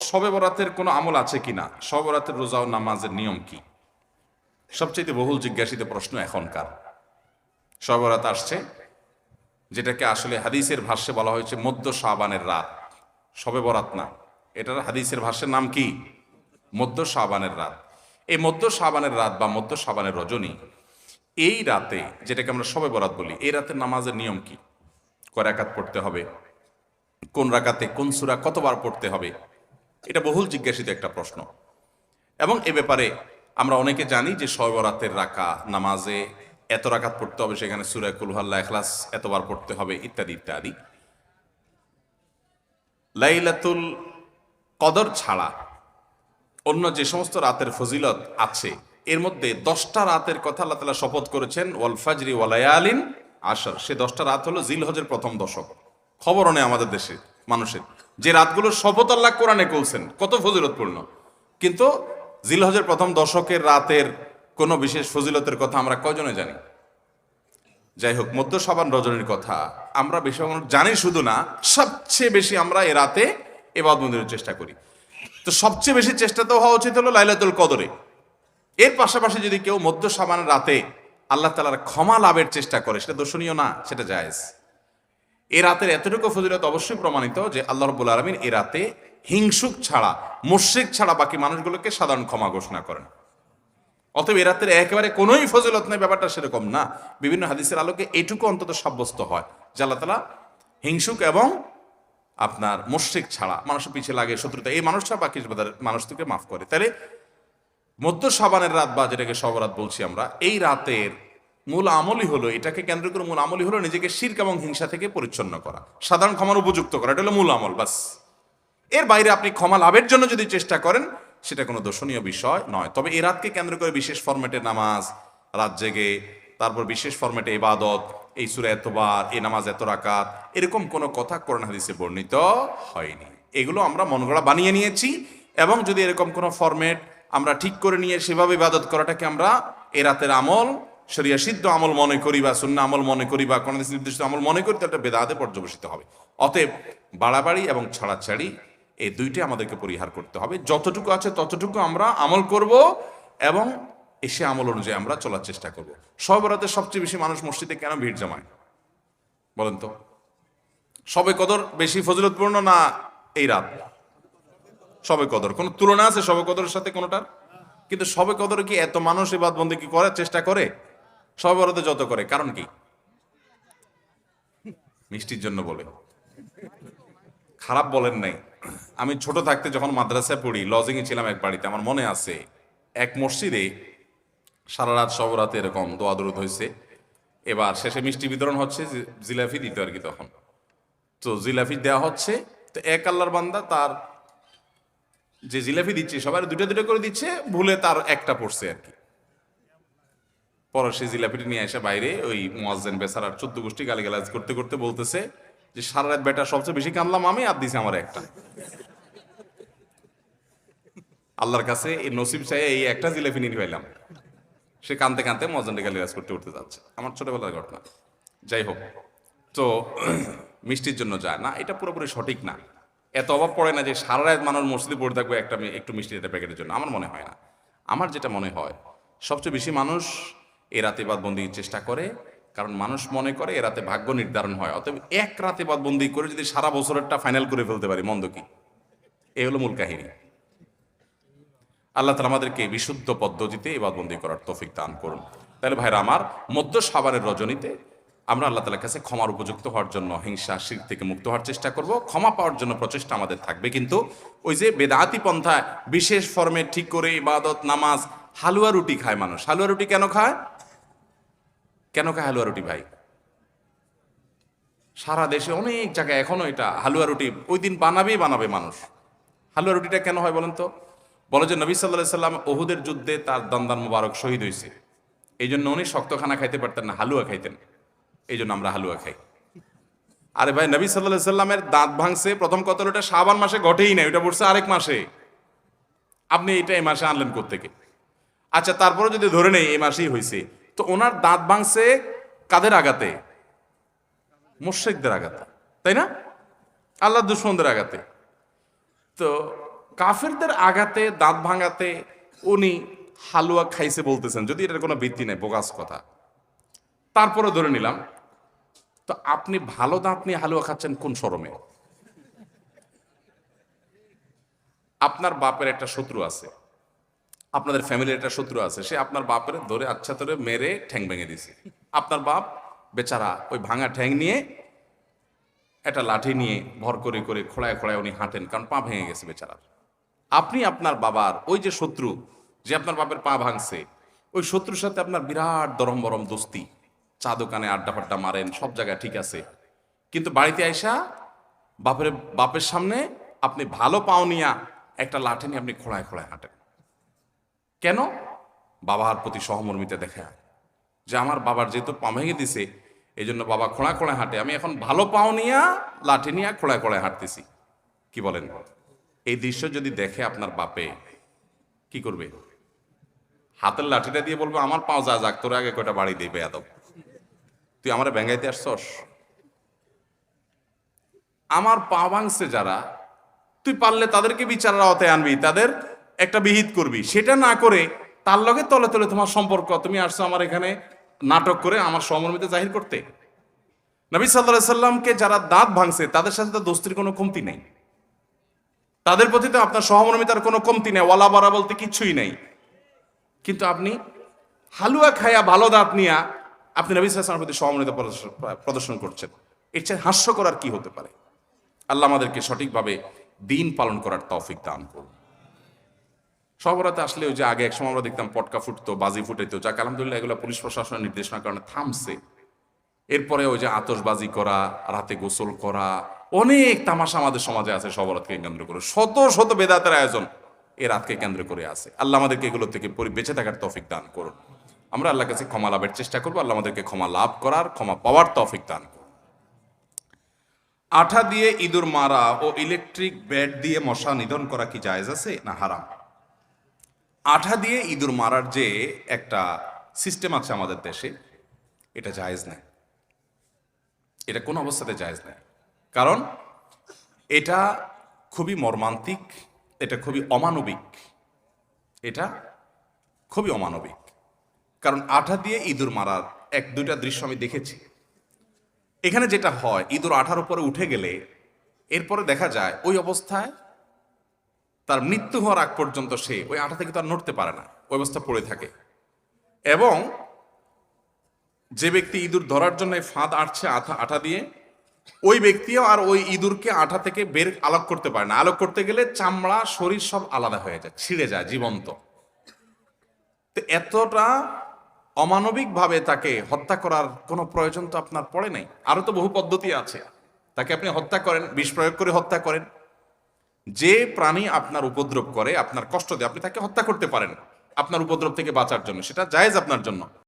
শবে বরাতের কোনো আমল আছে কিনা, শবে বরাতের রোজা ও নামাজের নিয়ম কি, সবচেয়ে বহুল জিজ্ঞাসিত প্রশ্ন এখনকার। শবে বরাত আসছে, যেটাকে আসলে হাদিসের ভাষ্যে বলা হয়েছে মধ্য শাবানের রাত, শবে বরাত না, এটার হাদিসের ভাষ্যের নাম কি? মধ্য শাবানের রাত। এই মধ্য শাবানের রাত বা মধ্য শাবানের রজনী, এই রাতে যেটাকে আমরা শবে বরাত বলি, এই রাতের নামাজের নিয়ম কি? কয় রাকাত পড়তে হবে, কোন রাকাতে কোন সূরা কতবার পড়তে হবে, এটা বহুল জিজ্ঞাসিত একটা প্রশ্ন। এবং এ ব্যাপারে আমরা অনেকে জানি যে শবে বরাতের নামাজে এত রাকাত পড়তে হবে, সেখানে সূরা কুল হুয়াল্লাহ, ইখলাস এতবার পড়তে হবে, ইত্যাদি ইত্যাদি। লাইলাতুল কদর ছাড়া অন্য যে সমস্ত রাতের ফজিলত আছে, এর মধ্যে 10টা রাতের কথা আল্লাহ তাআলা শপথ করেছেন, ওয়াল ফাজরি ওয়া লায়ালিন আশর। সে 10টা রাত হলো জিলহজের প্রথম দশক। খবরও নেই আমাদের দেশে মানুষের, যে রাতগুলোর শপথ আল্লাহ কোরআনে করছেন, কত ফজিলতপূর্ণ, কিন্তু জিলহজের প্রথম দশকের রাতের কোনো বিশেষ ফজিলতের কথা আমরা কয়জনে জানি? যাই হোক, মধ্য শাবান রজনীর কথা আমরা বেশি জানি শুধু না, সবচেয়ে বেশি আমরা এ রাতে ইবাদত বন্দেগীর চেষ্টা করি। তো সবচেয়ে বেশি চেষ্টা তো হওয়া উচিত হলো লাইলাতুল কদরে। এর পাশাপাশি যদি কেউ মধ্য শাবানের রাতে আল্লাহ তাআলার ক্ষমা লাভের চেষ্টা করে, সেটা দর্শনীয় না, সেটা জায়েজ। এ রাতের এতটুকু ফজিলত অবশ্যই প্রমাণিত যে আল্লাহ রাব্বুল আলামিন এ রাতে হিংসুক ছাড়া, মুশরিক ছাড়া বাকি মানুষগুলোকে সাধারণ ক্ষমা ঘোষণা করেন। অতএব এ রাতের একেবারে কোনোই ফজিলত নেই, ব্যাপারটা সেরকম না। বিভিন্ন হাদিসের আলোকে এটুকু অন্তত সাব্যস্ত হয় যে আল্লাহ তাআলা হিংসুক এবং আপনার মুশরিক ছাড়া, মানুষের পিছিয়ে লাগে শত্রুতা, এই মানুষটা বাকি মানুষ থেকে মাফ করে। তাহলে মধ্য শাবানের রাত বা যেটাকে শবরাত বলছি আমরা, এই রাতের মূল আমলই হলো, এটাকে কেন্দ্র করে মূল আমলই হলো নিজেকে শিরক এবং হিংসা থেকে পরিচ্ছন্ন করা, সাধারণ ক্ষমার উপযুক্ত করা। এটা হলো মূল আমল, বাস। এর বাইরে আপনি ক্ষমা লাভের জন্য যদি চেষ্টা করেন, সেটা কোনো দর্শনীয় বিষয় নয়। তবে এই রাতকে কেন্দ্র করে বিশেষ ফরম্যাটে নামাজ, রাত জেগে, তারপর বিশেষ ফরম্যাটে ইবাদত, এই সূরা এতবার, এই নামাজ এত রাকাত, এরকম কোনো কথা কোরআন হাদিসে বর্ণিত হয়নি। এগুলো আমরা মনগড়া বানিয়ে নিয়েছি। এবং যদি এরকম কোনো ফরম্যাট আমরা ঠিক করে নিয়ে সেভাবে ইবাদত করাটাকে আমরা এ রাতের আমল, শরিয়া সিদ্ধ আমল মনে করি বা সুন্নাহ আমল মনে করি বা কোন নির্দিষ্ট আমল মনে করি, তাহলে বেদাতে পর্যবেসিত হবে। অতএব বাড়াবাড়ি এবং ছাড়াছাড়ি এই দুইটাই আমাদেরকে পরিহার করতে হবে। যতটুকু আছে ততটুকু আমরা আমল করব এবং এসে আমল অনুযায়ী আমরা চলার চেষ্টা করব। শবে বরাতে সবচেয়ে বেশি মানুষ মসজিদে কেন ভিড় জমায় বলেন তো? শবে কদর বেশি ফজিলতপূর্ণ না এই রাত? শবে কদর কোনো তুলনা আছে শবে কদরের সাথে কোনোটার? কিন্তু শবে কদরে কি এত মানুষ ইবাদত বন্দেগী করার চেষ্টা করে শবে বরাতে যত করে? কারণ কি? মিষ্টির জন্য বলে, খারাপ বলেন নাই। আমি ছোট থাকতে যখন মাদ্রাসায় পড়ি, লজিংয়ে ছিলাম এক বাড়িতে, আমার মনে আছে এক মসজিদে সারা রাত শবে বরাতে এরকম দোয়া দরুদ হয়েছে। এবার শেষে মিষ্টি বিতরণ হচ্ছে, জিলাপি দিত আর কি তখন। তো জিলাপি দেওয়া হচ্ছে, তো এক আল্লাহর বান্দা তার যে জিলাপি দিচ্ছে সবাই দুটো দুটো করে দিচ্ছে, ভুলে তার একটা পড়ছে আর কি। পরে সেই জিলাপিটি নিয়ে এসে বাইরে ওই মুয়াজ্জিন বেচারার 14 গোষ্ঠী গালিগালাজ করতে করতে বলতেছে যে সারা রাত বেটা সবচেয়ে বেশি কানলাম আমি, আর দিছে আমার একটা। আল্লাহর কাছে এই নসিব চাই এই একটা জিলাপি নিয়ে পাইলাম। সে কানতে কানতে মুয়াজ্জিনকে গালিগালাজ করতে করতে যাচ্ছে। আমার ছোটবেলার ঘটনা। যাই হোক, তো মিষ্টির জন্য যায় না, এটা পুরোপুরি সঠিক না। এত অভাব পড়ে না যে সারা রাত মানুষ মসজিদে পড়ে থাকবে একটু মিষ্টি একটা প্যাকেটের জন্য, আমার মনে হয় না। আমার যেটা মনে হয়, সবচেয়ে বেশি মানুষ এ রাতে ইবাদত বন্দেগীর চেষ্টা করে, কারণ মানুষ মনে করে এ রাতে ভাগ্য নির্ধারণ হয়। অতএব এক রাতে ইবাদত বন্দেগী করে যদি সারা বছরেরটা ফাইনাল করে ফেলতে পারি, মন্দ কি? এই হলো মূল কাহিনী। আল্লাহ তাআলা আমাদেরকে বিশুদ্ধ পদ্ধতিতে ইবাদত বন্দেগী করার তৌফিক দান করুন। তাহলে ভাইরা আমার, মধ্য শাবানের রজনীতে আমরা আল্লাহ তাআলার কাছে ক্ষমার উপযুক্ত হওয়ার জন্য, হিংসা শিরক থেকে মুক্ত হওয়ার চেষ্টা করব। ক্ষমা পাওয়ার জন্য প্রচেষ্টা আমাদের থাকবে। কিন্তু ওই যে বেদাতি পন্থায় বিশেষ ফর্মে ঠিক করে ইবাদত, নামাজ, হালুয়া রুটি খায় মানুষ। হালুয়া রুটি কেন খায়? কেন খায় হালুয়া রুটি ভাই? সারা দেশে অনেক জায়গায় এখনো এটা হালুয়া রুটি ওই দিন বানাবে মানুষ। হালুয়া রুটিটা কেন হয় বলেন তো? বলে যে নবী সাল্লাল্লাহু আলাইহি সাল্লাম উহুদের যুদ্ধে তার দন্দান মুবারক শহীদ হয়েছে, এই জন্য উনি শক্ত খানা খাইতে পারতেন না, হালুয়া খাইতেন। এই জন্য আমরা হালুয়া খাই। আরে ভাই, নবী সাল্লাল্লাহু আলাইহি সাল্লামের দাঁত ভাঙছে প্রথম কত, ওটা শাবান মাসে ঘটেই না, ওটা পড়ছে আরেক মাসে। আপনি এটা এই মাসে আনলেন কোত্থেকে? আচ্ছা, তারপরে যদি ধরে নেই এই মাসেই হয়েছে, তো ওনার দাঁত ভাঙছে কাদের আঘাতে? মুশরিকদের আঘাতে, তাই না? আল্লাহর দুশমনদের আঘাতে। তো কাফেরদের আঘাতে দাঁত ভাঙাতে উনি হালুয়া খাইছে বলতেছেন, যদি এটার কোনো ভিত্তি নেই, বোগাস কথা। তারপরে ধরে নিলাম, তো আপনি ভালো দাঁত নিয়ে হালুয়া খাচ্ছেন কোন শরমে? আপনার বাপের একটা শত্রু আছে, আপনাদের ফ্যামিলির একটা শত্রু আছে, সে আপনার বাপের ধরে আচ্ছা ধরে মেরে ঠ্যাং ভেঙে দিছে। আপনার বাপ বেচারা ওই ভাঙা ঠ্যাং নিয়ে একটা লাঠি নিয়ে ভর করে করে খোড়ায় খোড়ায় উনি হাঁটেন, কারণ পা ভেঙে গেছে বেচারার। আপনি আপনার বাবার ওই যে শত্রু, যে আপনার বাপের পা ভাঙছে, ওই শত্রুর সাথে আপনার বিরাট দরম বরম দোস্তি, চা দোকানে আড্ডা ফাড্ডা মারেন, সব জায়গায় ঠিক আছে, কিন্তু বাড়িতে আইসা বাপের সামনে আপনি ভালো পাও নিয়া একটা লাঠি নিয়ে আপনি খোড়ায় খোড়ায় হাঁটেন। কেন? বাবার প্রতি সহমর্মিতা দেখা, যে আমার বাবার যেহেতু পা ভেঙে দিছে, এই জন্য বাবা খোঁড়া খোঁড়ায় হাঁটে, আমি এখন ভালো পাও নিয়া লাঠি নিয়ে খোঁড়ায় খোঁড়ায় হাঁটতেছি। কি বলেন? এই দৃশ্য যদি দেখে আপনার বাপে কি করবে? হাতের লাঠিটা দিয়ে বলবো আমার পাও যা যাক, তোর আগে কয়টা বাড়ি দিবে বেয়াদব, তুই আমার ব্যাঙ্গাইতে আসছস? আমার পা ভাঙছে যারা, তুই পারলে তাদেরকে বিচারের আওতায় আনবি, তাদের একটা বিহিত করবি। সেটা না করে তার লগে তলে তলে তোমার সম্পর্ক, তুমি আসছো আমার এখানে নাটক করে আমার সহমর্মিতা জাহির করতে। নবী সাল্লাল্লাহু আলাইহি সাল্লামকে যারা দাঁত ভাঙছে তাদের সাথে তো দোস্তির কোনো কমতি নেই, তাদের প্রতি তো আপনার সহমর্মিতার কোনো কমতি নেই, ওয়ালা বারা বলতে কিচ্ছুই নেই। কিন্তু আপনি হালুয়া খায়া ভালো দাঁত নিয়া আপনি নবী সাল্লাল্লাহু আলাইহি সাল্লামের প্রতি সহমর্মিতা প্রদর্শন করছেন। এর চেয়ে হাস্যকর আর কি হতে পারে? আল্লাহ আমাদেরকে সঠিকভাবে দিন পালন করার তৌফিক দান করুন। সবরাতে আসলে ওই যে আগে এক সময় আমরা দেখতাম পটকা ফুটতো, বাজি ফুটাইতো, যাক আলহামদুলিল্লাহ এগুলো পুলিশ প্রশাসনের নির্দেশনার কারণে থামছে। এরপরে ওই যে আতশবাজি করা, রাতে গোসল করা, অনেক তামাশা আমাদের সমাজে আছে সবরাতকে কেন্দ্র করে, শত শত বেদাতের আয়োজন এই রাতকে কেন্দ্র করে আছে। আল্লাহ আমাদেরকে এগুলো থেকে বেঁচে থাকার তৌফিক দান করুন। আমরা আল্লাহর কাছে ক্ষমা লাভের চেষ্টা করবো, আল্লাহ আমাদেরকে ক্ষমা লাভ করার, ক্ষমা পাওয়ার তৌফিক দান করুন। আঠা দিয়ে ইঁদুর মারা ও ইলেকট্রিক ব্যাট দিয়ে মশা নিধন করা কি জায়েজ আছে না হারাম? আঠা দিয়ে ইঁদুর মারার যে একটা সিস্টেম আছে আমাদের দেশে, এটা জায়েজ নাই, এটা কোন অবস্থাতে জায়েজ নাই। কারণ এটা খুবই মর্মান্তিক, এটা খুবই অমানবিক, এটা খুবই অমানবিক। কারণ আঠা দিয়ে ইঁদুর মারার এক দুইটা দৃশ্য আমি দেখেছি। এখানে যেটা হয়, ইঁদুর আঠার উপরে উঠে গেলে এরপরে দেখা যায় ওই অবস্থায় তার মৃত্যু হওয়ার আগ পর্যন্ত সে ওই আঠা থেকে তার নড়তে পারে না, ওই অবস্থা পড়ে থাকে। এবং যে ব্যক্তি ইঁদুর ধরার জন্য ফাঁদ আটছে আঠা দিয়ে, ওই ব্যক্তিও আর ওই ইঁদুরকে আঠা থেকে বের আলোক করতে পারে না। আলোক করতে গেলে চামড়া শরীর সব আলাদা হয়ে যায়, ছিঁড়ে যায় জীবন্ত। তো এতটা অমানবিক ভাবে তাকে হত্যা করার কোনো প্রয়োজন তো আপনার পড়ে নাই। আরো তো বহু পদ্ধতি আছে, তাকে আপনি হত্যা করেন, বিষ প্রয়োগ করে হত্যা করেন। যে প্রাণী আপনার উপদ্রব করে, আপনার কষ্ট দেয়, আপনি তাকে হত্যা করতে পারেন আপনার উপদ্রব থেকে বাঁচার জন্য, সেটা জায়েজ আপনার জন্য।